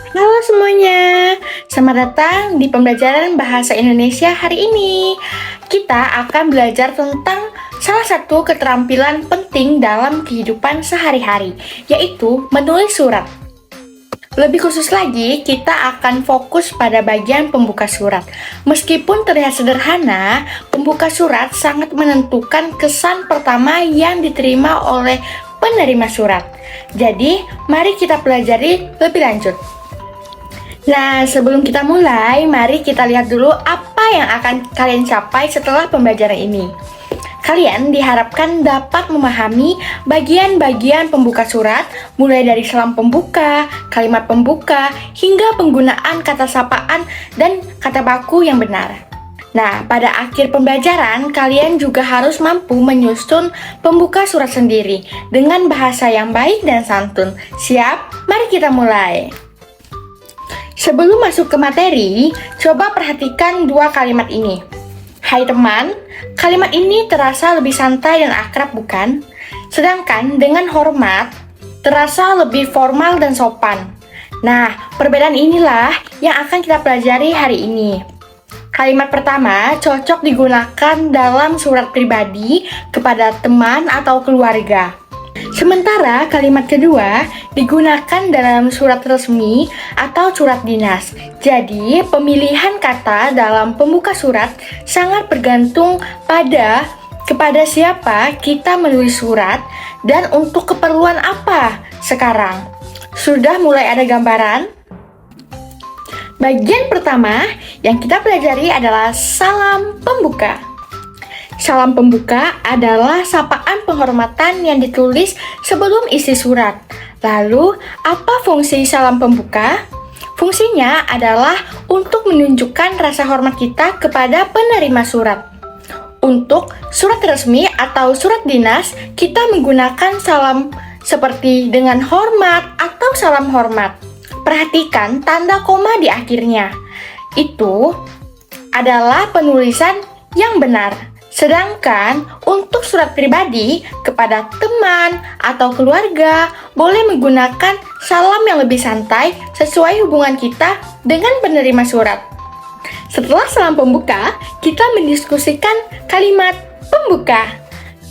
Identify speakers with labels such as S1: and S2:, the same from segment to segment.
S1: Halo semuanya, selamat datang di pembelajaran bahasa Indonesia hari ini. Kita akan belajar tentang salah satu keterampilan penting dalam kehidupan sehari-hari, yaitu menulis surat. Lebih khusus lagi, kita akan fokus pada bagian pembuka surat. Meskipun terlihat sederhana, pembuka surat sangat menentukan kesan pertama yang diterima oleh penerima surat. Jadi, mari kita pelajari lebih lanjut. Nah, sebelum kita mulai, mari kita lihat dulu apa yang akan kalian capai setelah pembelajaran ini. Kalian diharapkan dapat memahami bagian-bagian pembuka surat, mulai dari salam pembuka, kalimat pembuka, hingga penggunaan kata sapaan dan kata baku yang benar. Nah, pada akhir pembelajaran, kalian juga harus mampu menyusun pembuka surat sendiri dengan bahasa yang baik dan santun. Siap? Mari kita mulai. Sebelum masuk ke materi, coba perhatikan dua kalimat ini. Hai teman, kalimat ini terasa lebih santai dan akrab bukan? Sedangkan dengan hormat, terasa lebih formal dan sopan. Nah, perbedaan inilah yang akan kita pelajari hari ini. Kalimat pertama cocok digunakan dalam surat pribadi kepada teman atau keluarga. Sementara kalimat kedua digunakan dalam surat resmi atau surat dinas. Jadi, pemilihan kata dalam pembuka surat sangat bergantung kepada siapa kita menulis surat dan untuk keperluan apa sekarang. Sudah mulai ada gambaran? Bagian pertama yang kita pelajari adalah salam pembuka. Salam pembuka adalah sapaan penghormatan yang ditulis sebelum isi surat. Lalu, apa fungsi salam pembuka? Fungsinya adalah untuk menunjukkan rasa hormat kita kepada penerima surat. Untuk surat resmi atau surat dinas, kita menggunakan salam seperti dengan hormat atau salam hormat. Perhatikan tanda koma di akhirnya. Itu adalah penulisan yang benar. Sedangkan untuk surat pribadi kepada teman atau keluarga boleh menggunakan salam yang lebih santai sesuai hubungan kita dengan penerima surat. Setelah salam pembuka, kita mendiskusikan kalimat pembuka.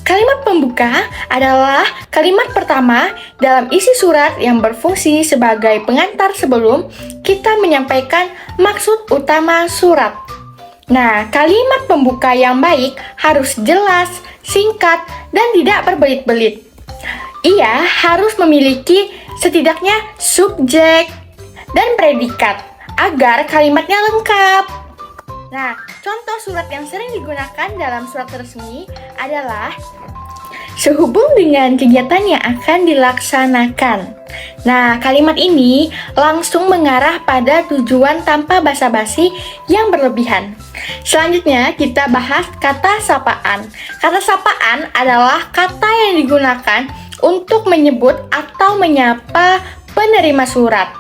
S1: Kalimat pembuka adalah kalimat pertama dalam isi surat yang berfungsi sebagai pengantar sebelum kita menyampaikan maksud utama surat. Nah, kalimat pembuka yang baik harus jelas, singkat, dan tidak berbelit-belit. Ia harus memiliki setidaknya subjek dan predikat agar kalimatnya lengkap. Nah, contoh surat yang sering digunakan dalam surat resmi adalah sehubung dengan kegiatan yang akan dilaksanakan. Nah, kalimat ini langsung mengarah pada tujuan tanpa basa-basi yang berlebihan. Selanjutnya, kita bahas kata sapaan. Kata sapaan adalah kata yang digunakan untuk menyebut atau menyapa penerima surat.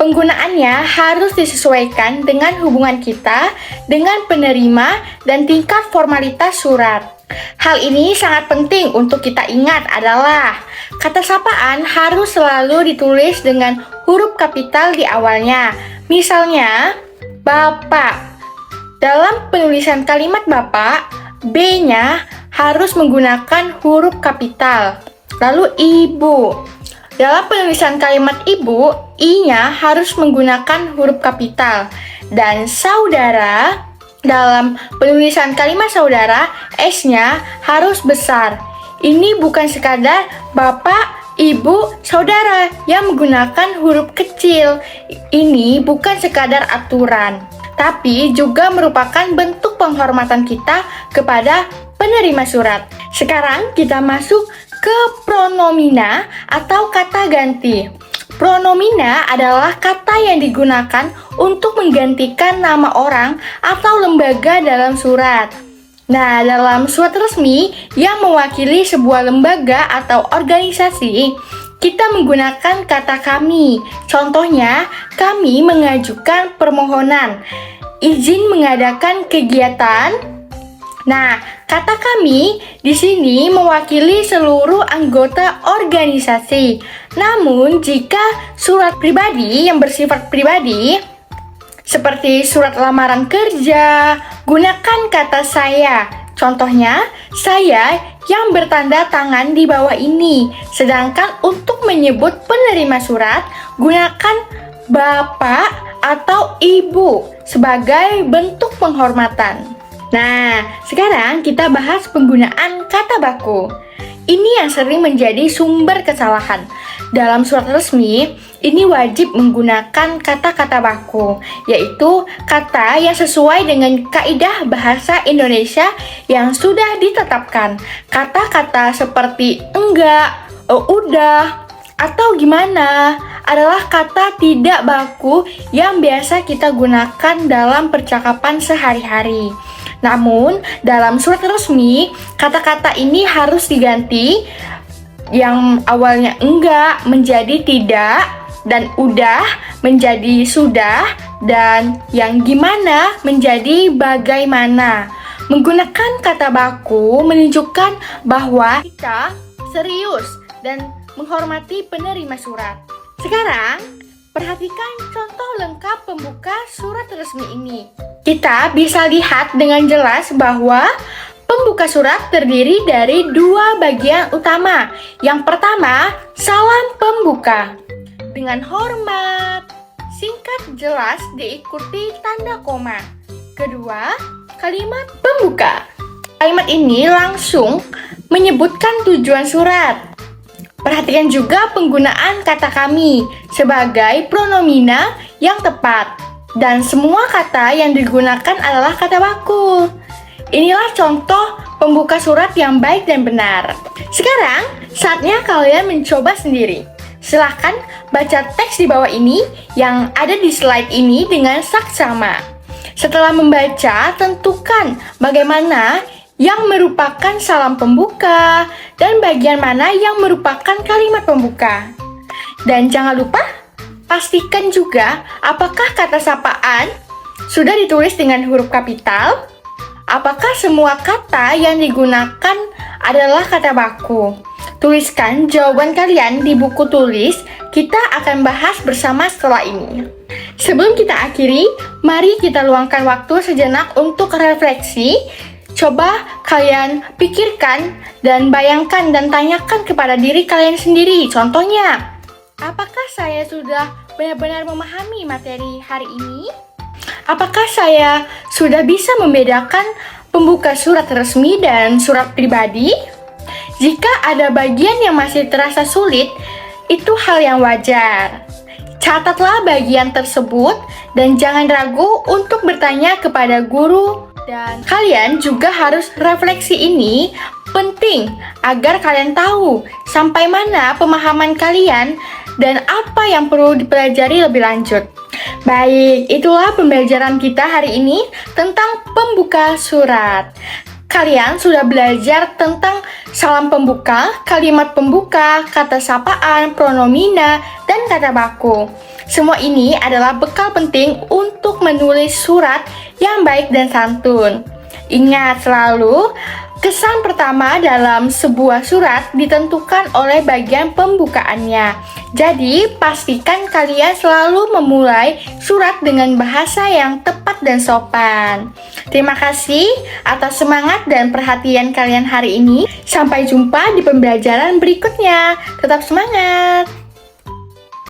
S1: Penggunaannya harus disesuaikan dengan hubungan kita dengan penerima dan tingkat formalitas surat. Hal ini sangat penting untuk kita ingat adalah kata sapaan harus selalu ditulis dengan huruf kapital di awalnya. Misalnya, Bapak. Dalam penulisan kalimat Bapak, B-nya harus menggunakan huruf kapital. Lalu Ibu. Dalam penulisan kalimat Ibu, I-nya harus menggunakan huruf kapital. Dan Saudara, dalam penulisan kalimat saudara, S-nya harus besar. Ini bukan sekadar Bapak, Ibu, Saudara yang menggunakan huruf kecil. Ini bukan sekadar aturan, tapi juga merupakan bentuk penghormatan kita kepada penerima surat. Sekarang kita masuk ke pronomina atau kata ganti. Pronomina adalah kata yang digunakan untuk menggantikan nama orang atau lembaga dalam surat. Nah, dalam surat resmi yang mewakili sebuah lembaga atau organisasi, kita menggunakan kata kami. Contohnya, kami mengajukan permohonan izin mengadakan kegiatan. Nah, Kata kami di sini mewakili seluruh anggota organisasi. Namun, jika surat pribadi yang bersifat pribadi, seperti surat lamaran kerja, gunakan kata saya. Contohnya, saya yang bertanda tangan di bawah ini. Sedangkan untuk menyebut penerima surat, gunakan bapak atau ibu sebagai bentuk penghormatan. Nah, sekarang kita bahas penggunaan kata baku. Ini yang sering menjadi sumber kesalahan. Dalam surat resmi, ini wajib menggunakan kata-kata baku, yaitu kata yang sesuai dengan kaidah bahasa Indonesia yang sudah ditetapkan. Kata-kata seperti enggak, udah, atau gimana adalah kata tidak baku yang biasa kita gunakan dalam percakapan sehari-hari. Namun, dalam surat resmi, kata-kata ini harus diganti yang awalnya enggak menjadi tidak, dan udah menjadi sudah, dan yang gimana menjadi bagaimana. Menggunakan kata baku menunjukkan bahwa kita serius dan menghormati penerima surat. Sekarang, perhatikan contoh lengkap pembuka surat resmi ini. Kita bisa lihat dengan jelas bahwa pembuka surat terdiri dari dua bagian utama. Yang pertama, salam pembuka. Dengan hormat, singkat jelas diikuti tanda koma. Kedua, kalimat pembuka. Kalimat ini langsung menyebutkan tujuan surat. Perhatikan juga penggunaan kata kami sebagai pronomina yang tepat. Dan semua kata yang digunakan adalah kata baku. Inilah contoh pembuka surat yang baik dan benar. Sekarang, saatnya kalian mencoba sendiri. Silahkan baca teks di bawah ini yang ada di slide ini dengan saksama. Setelah membaca, tentukan bagaimana yang merupakan salam pembuka dan bagian mana yang merupakan kalimat pembuka. Dan jangan lupa, pastikan juga apakah kata sapaan sudah ditulis dengan huruf kapital, apakah semua kata yang digunakan adalah kata baku. Tuliskan jawaban kalian di buku tulis, kita akan bahas bersama setelah ini. Sebelum kita akhiri, mari kita luangkan waktu sejenak untuk refleksi. Coba kalian pikirkan dan bayangkan dan tanyakan kepada diri kalian sendiri. Contohnya, apakah saya sudah benar-benar memahami materi hari ini? Apakah saya sudah bisa membedakan pembuka surat resmi dan surat pribadi? Jika ada bagian yang masih terasa sulit, itu hal yang wajar. Catatlah bagian tersebut dan jangan ragu untuk bertanya kepada guru. Dan kalian juga harus refleksi ini penting agar kalian tahu sampai mana pemahaman kalian dan apa yang perlu dipelajari lebih lanjut. Baik, itulah pembelajaran kita hari ini tentang pembuka surat. Kalian sudah belajar tentang salam pembuka, kalimat pembuka, kata sapaan, pronomina, dan kata baku. Semua ini adalah bekal penting untuk menulis surat yang baik dan santun. Ingat selalu, kesan pertama dalam sebuah surat ditentukan oleh bagian pembukaannya. Jadi, pastikan kalian selalu memulai surat dengan bahasa yang tepat dan sopan. Terima kasih atas semangat dan perhatian kalian hari ini. Sampai jumpa di pembelajaran berikutnya. Tetap semangat!